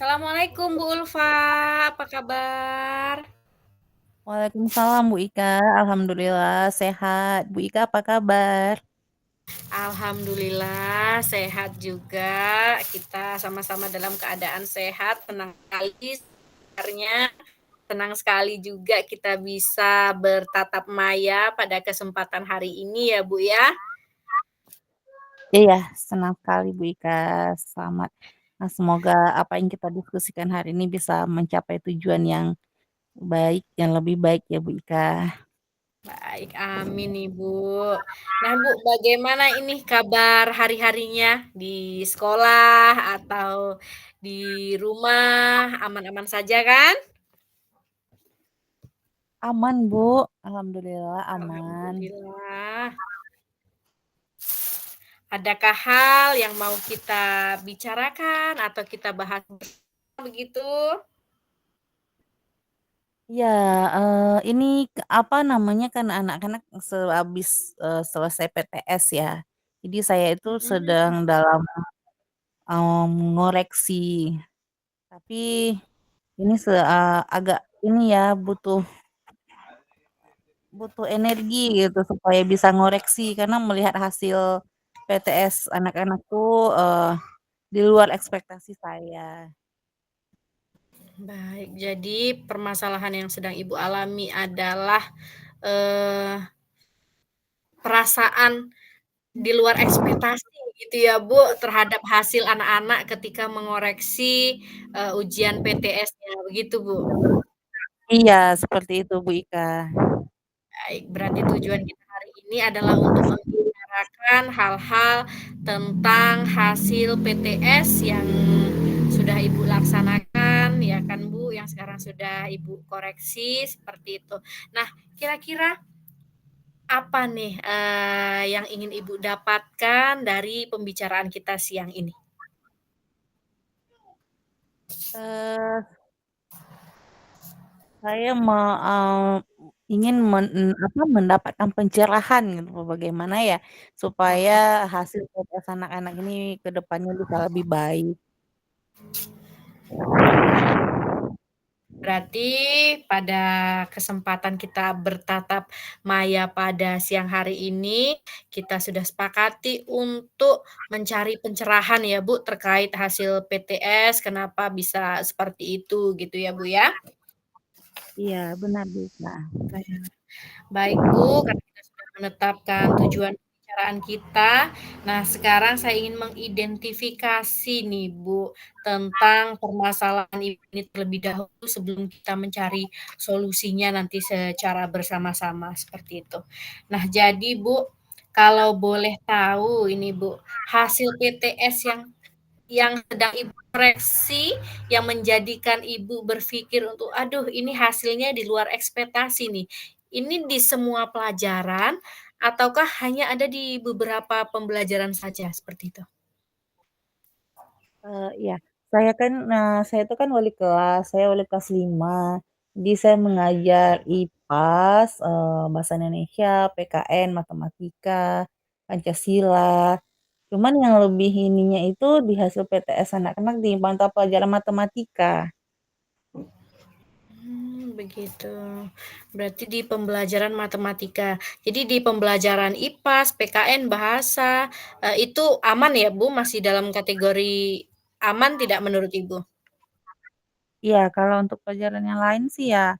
Assalamualaikum Bu Ulfa, apa kabar? Waalaikumsalam Bu Ika, Alhamdulillah sehat. Bu Ika apa kabar? Alhamdulillah sehat juga. Kita sama-sama dalam keadaan sehat, tenang sekali sebenarnya. Senang sekali juga kita bisa bertatap maya pada kesempatan hari ini ya Bu ya. Iya, senang sekali Bu Ika. Selamat. Nah, semoga apa yang kita diskusikan hari ini bisa mencapai tujuan yang baik, yang lebih baik ya Bu Ika. Baik, amin nih Bu. Nah Bu, bagaimana ini kabar hari-harinya di sekolah atau di rumah? Aman-aman saja kan? Aman Bu, Alhamdulillah aman. Alhamdulillah. Adakah hal yang mau kita bicarakan atau kita bahas begitu? Ya, ini apa namanya kan anak-anak sehabis selesai PTS ya. Jadi saya itu sedang Mhm. dalam ngoreksi. Tapi ini agak ini ya butuh butuh energi gitu supaya bisa ngoreksi karena melihat hasil PTS anak-anak tuh di luar ekspektasi saya. Baik, jadi permasalahan yang sedang Ibu alami adalah eh, perasaan di luar ekspektasi gitu ya Bu, terhadap hasil anak-anak ketika mengoreksi ujian PTS-nya, begitu Bu? Iya, seperti itu Bu Ika. Baik, berarti tujuan kita hari ini adalah untuk membicarakan hal-hal tentang hasil PTS yang sudah Ibu laksanakan, ya kan Bu, yang sekarang sudah Ibu koreksi, seperti itu. Nah, kira-kira apa nih yang ingin Ibu dapatkan dari pembicaraan kita siang ini? Eh, saya ingin mendapatkan pencerahan gitu bagaimana ya supaya hasil PTS anak-anak ini ke depannya bisa lebih baik. Berarti pada kesempatan kita bertatap maya pada siang hari ini, kita sudah sepakati untuk mencari pencerahan ya Bu terkait hasil PTS, kenapa bisa seperti itu gitu ya Bu ya. Iya, benar Bu Ika. Baik Bu, karena kita sudah menetapkan tujuan pembicaraan kita. Nah, sekarang saya ingin mengidentifikasi nih Bu, tentang permasalahan ini terlebih dahulu sebelum kita mencari solusinya nanti secara bersama-sama seperti itu. Nah, jadi Bu, kalau boleh tahu ini Bu, hasil PTS yang sedang Ibu koreksi, yang menjadikan Ibu berpikir untuk, aduh ini hasilnya di luar ekspektasi nih. Ini di semua pelajaran, ataukah hanya ada di beberapa pembelajaran saja, seperti itu? Iya, saya itu kan wali kelas, saya wali kelas 5. Jadi saya mengajar IPAS, bahasa Indonesia, PKN, matematika, Pancasila. Cuman yang lebih ininya itu di hasil PTS anak-anak di mata pelajaran matematika. Begitu. Berarti di pembelajaran matematika. Jadi di pembelajaran IPAS, PKN, bahasa, itu aman ya, Bu? Masih dalam kategori aman tidak menurut Ibu? Iya, kalau untuk pelajaran yang lain sih ya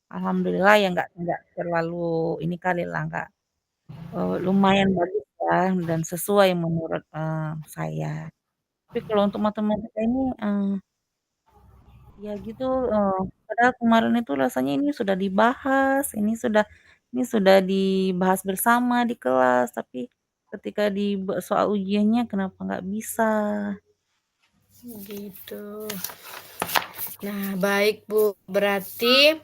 alhamdulillah ya nggak terlalu ini kali lah, nggak lumayan bagus ya dan sesuai menurut, saya. Tapi kalau untuk matematika ini, ya gitu, padahal kemarin itu rasanya ini sudah dibahas bersama di kelas, tapi ketika soal ujiannya kenapa nggak bisa. Gitu. Nah, baik Bu. Berarti,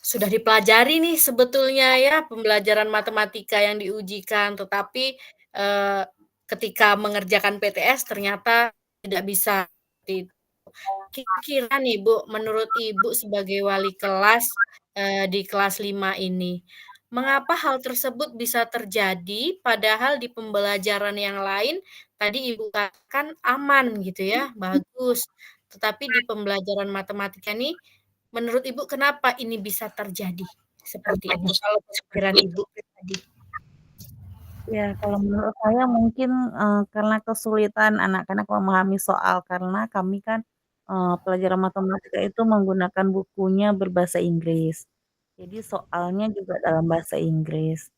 sudah dipelajari nih sebetulnya ya pembelajaran matematika yang diujikan, tetapi, ketika mengerjakan PTS ternyata tidak bisa. Kira-kira nih Bu, menurut Ibu sebagai wali kelas, di kelas 5 ini, mengapa hal tersebut bisa terjadi padahal di pembelajaran yang lain tadi Ibu katakan aman gitu ya, bagus. tetapi di pembelajaran matematika nih, menurut Ibu kenapa ini bisa terjadi seperti itu? Kalau pemikiran Ibu pribadi. Ya, kalau menurut saya mungkin, karena kesulitan anak-anak memahami soal, karena kami kan, pelajaran matematika itu menggunakan bukunya berbahasa Inggris. Jadi soalnya juga dalam bahasa Inggris.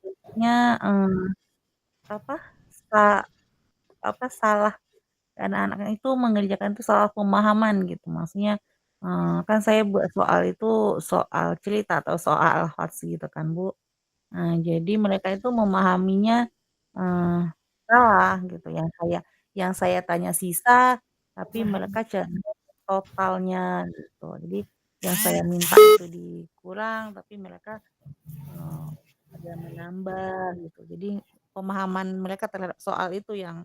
Jadinya, apa, sa salah anak-anak itu mengerjakan itu salah pemahaman gitu. Maksudnya, kan saya buat soal itu soal cerita atau soal hoax gitu kan, Bu. Nah, jadi mereka itu memahaminya, eee, salah gitu, yang saya tanya sisa, tapi Paham. mereka carinya totalnya gitu. Jadi yang saya minta itu dikurang, tapi mereka, eee, ada menambah gitu. Jadi pemahaman mereka terhadap soal itu yang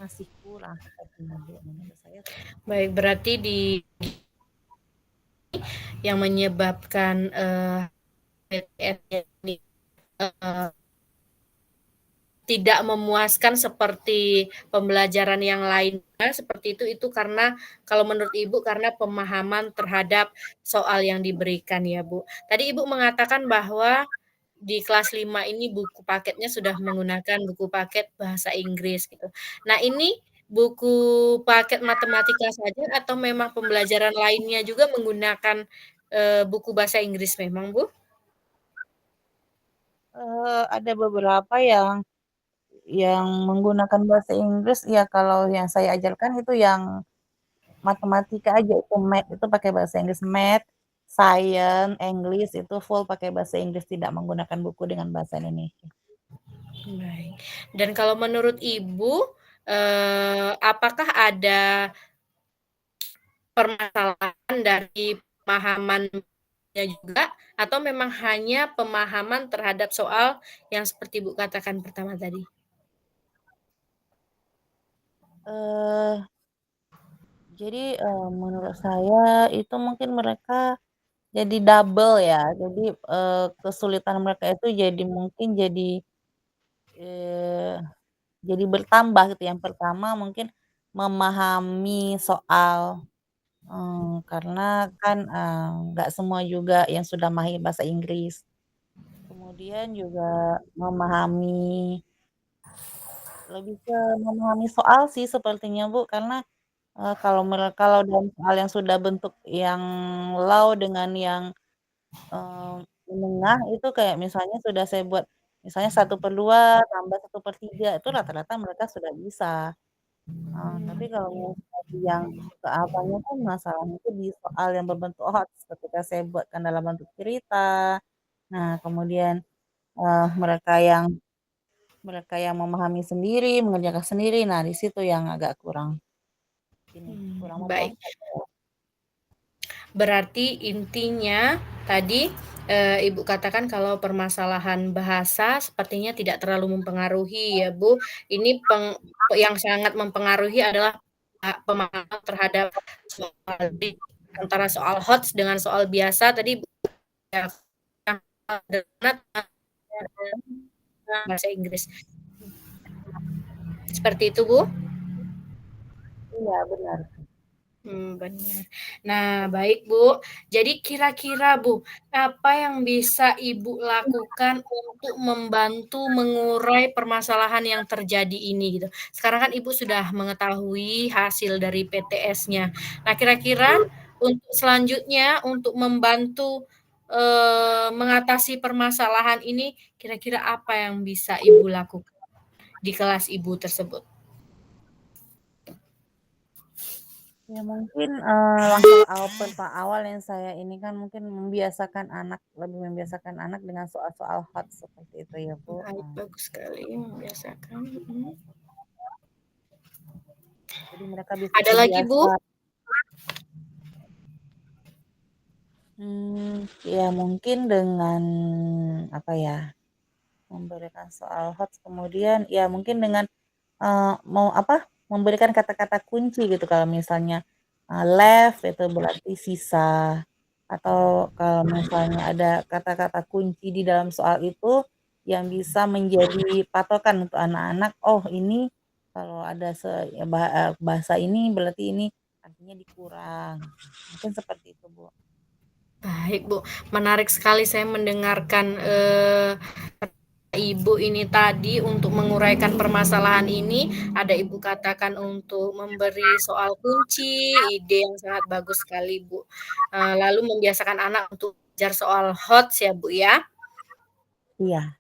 masih kurang sepertinya, Bu, menurut saya seperti itu. Baik, berarti yang menyebabkan, PTS-nya ini, eee tidak memuaskan seperti pembelajaran yang lainnya, seperti itu karena kalau menurut Ibu karena pemahaman terhadap soal yang diberikan ya, Bu. Tadi Ibu mengatakan bahwa di kelas 5 ini buku paketnya sudah menggunakan buku paket bahasa Inggris gitu. Nah ini buku paket matematika saja atau memang pembelajaran lainnya juga menggunakan, buku bahasa Inggris memang, Bu? Ada beberapa yang menggunakan bahasa Inggris, ya kalau yang saya ajarkan itu yang matematika aja, itu math itu pakai bahasa Inggris, math, science, English itu full pakai bahasa Inggris, tidak menggunakan buku dengan bahasa Indonesia. Baik. Dan kalau menurut Ibu, apakah ada permasalahan dari pemahamannya juga atau memang hanya pemahaman terhadap soal yang seperti Ibu katakan pertama tadi? Eee, jadi, menurut saya itu mungkin mereka jadi double ya, jadi, kesulitan mereka itu jadi mungkin eee, jadi bertambah gitu. Yang pertama mungkin memahami soal, karena kan, nggak semua juga yang sudah mahir bahasa Inggris. Kemudian juga lebih ke memahami soal sih sepertinya, Bu, karena, kalau dalam soal yang sudah bentuk yang law dengan yang, eee, menengah itu kayak misalnya sudah saya buat misalnya 1/2 tambah 1/3 itu rata-rata mereka sudah bisa. Tapi kalau misalnya yang ke apanya kan masalahnya itu di soal yang berbentuk hoax ketika saya buatkan dalam bentuk cerita. Nah, kemudian, mereka yang memahami sendiri, mengerjakan sendiri, nah di situ yang agak kurang ini, kurang Baik. memuaskan. Berarti intinya tadi, Ibu katakan kalau permasalahan bahasa sepertinya tidak terlalu mempengaruhi ya, Bu. Ini yang sangat mempengaruhi adalah, pemahaman terhadap soal antara soal HOTS dengan soal biasa tadi bahasa Inggris. Seperti itu, Bu? Iya benar. Benar. Nah, baik, Bu. Jadi kira-kira, Bu, apa yang bisa Ibu lakukan untuk membantu mengurai permasalahan yang terjadi ini gitu? Sekarang kan Ibu sudah mengetahui hasil dari PTS-nya. Nah, kira-kira untuk selanjutnya untuk membantu, mengatasi permasalahan ini, kira-kira apa yang bisa Ibu lakukan di kelas Ibu tersebut? Ya mungkin, langkah awal yang saya ini kan mungkin lebih membiasakan anak dengan soal-soal HOTS seperti itu ya, Bu, Baik, bagus sekali membiasakan, jadi mereka bisa Ada lagi, terbiasa. Bu? Ya mungkin dengan apa ya, memberikan soal HOTS kemudian ya mungkin dengan, mau apa, memberikan kata-kata kunci gitu kalau misalnya, left itu berarti sisa, atau kalau misalnya ada kata-kata kunci di dalam soal itu yang bisa menjadi patokan untuk anak-anak, oh ini Kalau ada bahasa ini berarti ini artinya dikurang, mungkin seperti itu, Bu. Baik, Bu. Menarik sekali saya mendengarkan, Ibu ini tadi untuk menguraikan permasalahan ini, ada Ibu katakan untuk memberi soal kunci, ide yang sangat bagus sekali, Bu. Lalu membiasakan anak untuk belajar soal HOTS ya, Bu, ya. Iya.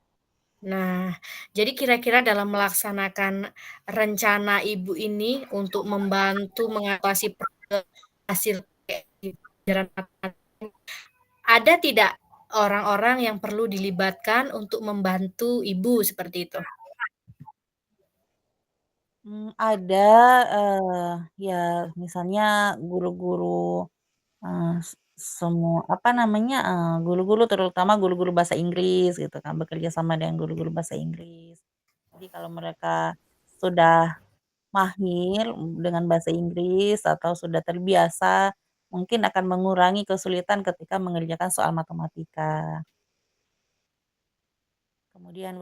Nah, jadi kira-kira dalam melaksanakan rencana Ibu ini untuk membantu mengatasi hasil pelajaran matematika, ada tidak orang-orang yang perlu dilibatkan untuk membantu Ibu seperti itu? Ada, ya misalnya guru-guru, eee, apa namanya, guru-guru terutama guru-guru bahasa Inggris gitu kan, bekerja sama dengan guru-guru bahasa Inggris. Jadi kalau mereka sudah mahir dengan bahasa Inggris atau sudah terbiasa, mungkin akan mengurangi kesulitan ketika mengerjakan soal matematika. Kemudian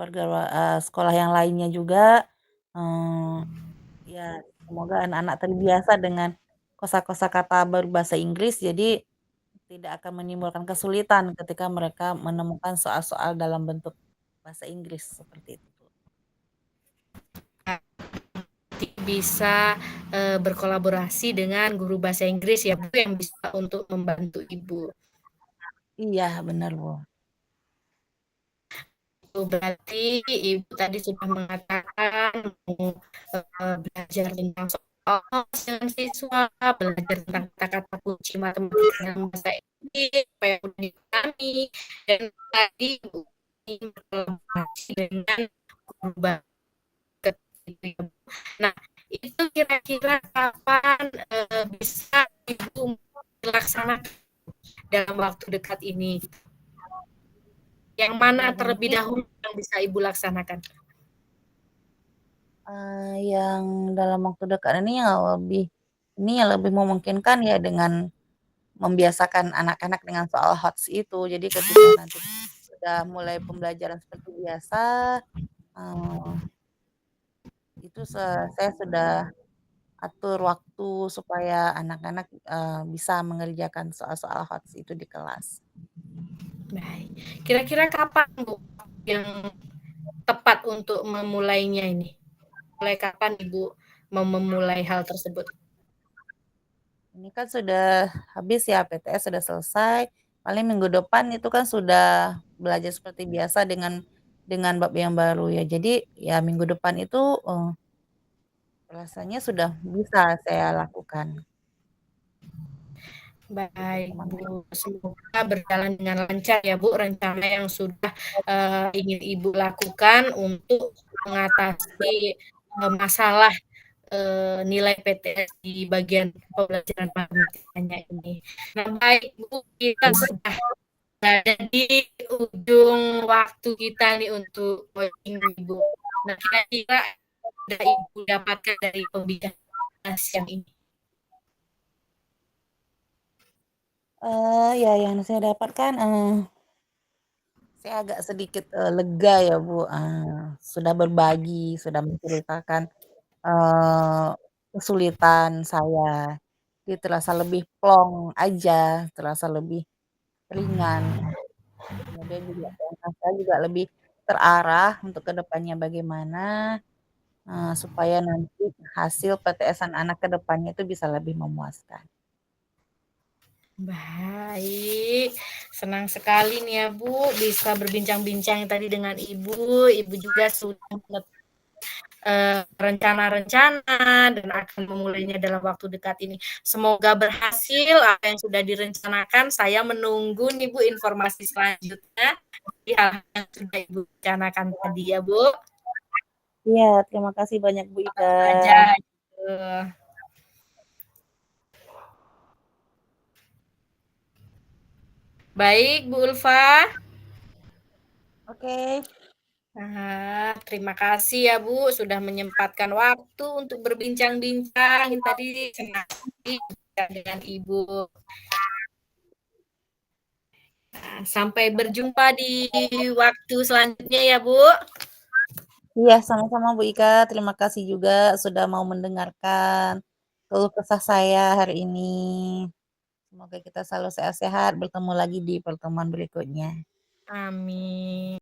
sekolah yang lainnya juga, eee, ya semoga anak-anak terbiasa dengan kosa-kosa kata berbahasa Inggris, jadi tidak akan menimbulkan kesulitan ketika mereka menemukan soal-soal dalam bentuk bahasa Inggris, seperti itu, Bu. Bisa, berkolaborasi dengan guru bahasa Inggris ya, Bu, yang bisa untuk membantu Ibu. Iya, benar, Bu. Oh, berarti Ibu tadi sudah mengatakan mau, belajar tentang soal dengan siswa, belajar tentang kata-kata kunci matematika dalam bahasa Inggris supaya mudah dipahami, dan tadi Ibu ingin berkolaborasi dengan guru basket gitu ya, Bu. Nah, itu kira-kira kapan, bisa Ibu laksanakan dalam waktu dekat ini? Yang mana Ya terlebih mungkin, dahulu yang bisa Ibu laksanakan? yang dalam waktu dekat yang lebih memungkinkan ya dengan membiasakan anak-anak dengan soal HOTS itu. Jadi ketika nanti sudah mulai pembelajaran seperti biasa, eee, itu saya sudah atur waktu supaya anak-anak, bisa mengerjakan soal-soal HOTS itu di kelas. Baik. Kira-kira kapan, Bu, yang tepat untuk memulainya ini? Mulai kapan Ibu mau memulai hal tersebut? Ini kan sudah habis ya, PTS sudah selesai, paling minggu depan itu kan sudah belajar seperti biasa dengan bab yang baru ya. Jadi ya minggu depan itu, rasanya sudah bisa saya lakukan. Gitu Baik, teman-teman. Bu, semoga berjalan dengan lancar ya, Bu, rencana yang sudah, ingin Ibu lakukan untuk mengatasi, masalah, nilai PTS di bagian pembelajaran matematikanya ini. Nah, baik, Bu, kita sudah ada di ujung waktu kita nih untuk coaching Ibu. Nah, kira-kira ada Ibu dapatkan dari pembicaraan siang ini? Ya yang saya dapatkan, saya agak sedikit, lega ya, Bu, sudah berbagi, sudah menceritakan, eee, kesulitan saya. Jadi terasa lebih plong aja, terasa lebih ringan. Kemudian juga mental saya juga lebih terarah untuk ke depannya bagaimana, supaya nanti hasil PTS-an anak ke depannya itu bisa lebih memuaskan. Baik, senang sekali nih ya Bu bisa berbincang-bincang tadi dengan Ibu. Ibu juga sudah rencana-rencana dan akan memulainya dalam waktu dekat ini. Semoga berhasil apa yang sudah direncanakan. Saya menunggu nih Bu informasi selanjutnya di hal yang sudah Ibu rencanakan tadi ya Bu. Iya, terima kasih banyak Bu Ida. Aja gitu. Baik Bu Ulfa. Oke. Terima kasih ya Bu, sudah menyempatkan waktu untuk berbincang-bincang. Tadi senang dengan Ibu. Sampai berjumpa di waktu selanjutnya ya Bu. Iya, sama-sama Bu Ika, terima kasih juga sudah mau mendengarkan keluh kesah saya hari ini. Semoga kita selalu sehat-sehat, bertemu lagi di pertemuan berikutnya. Amin.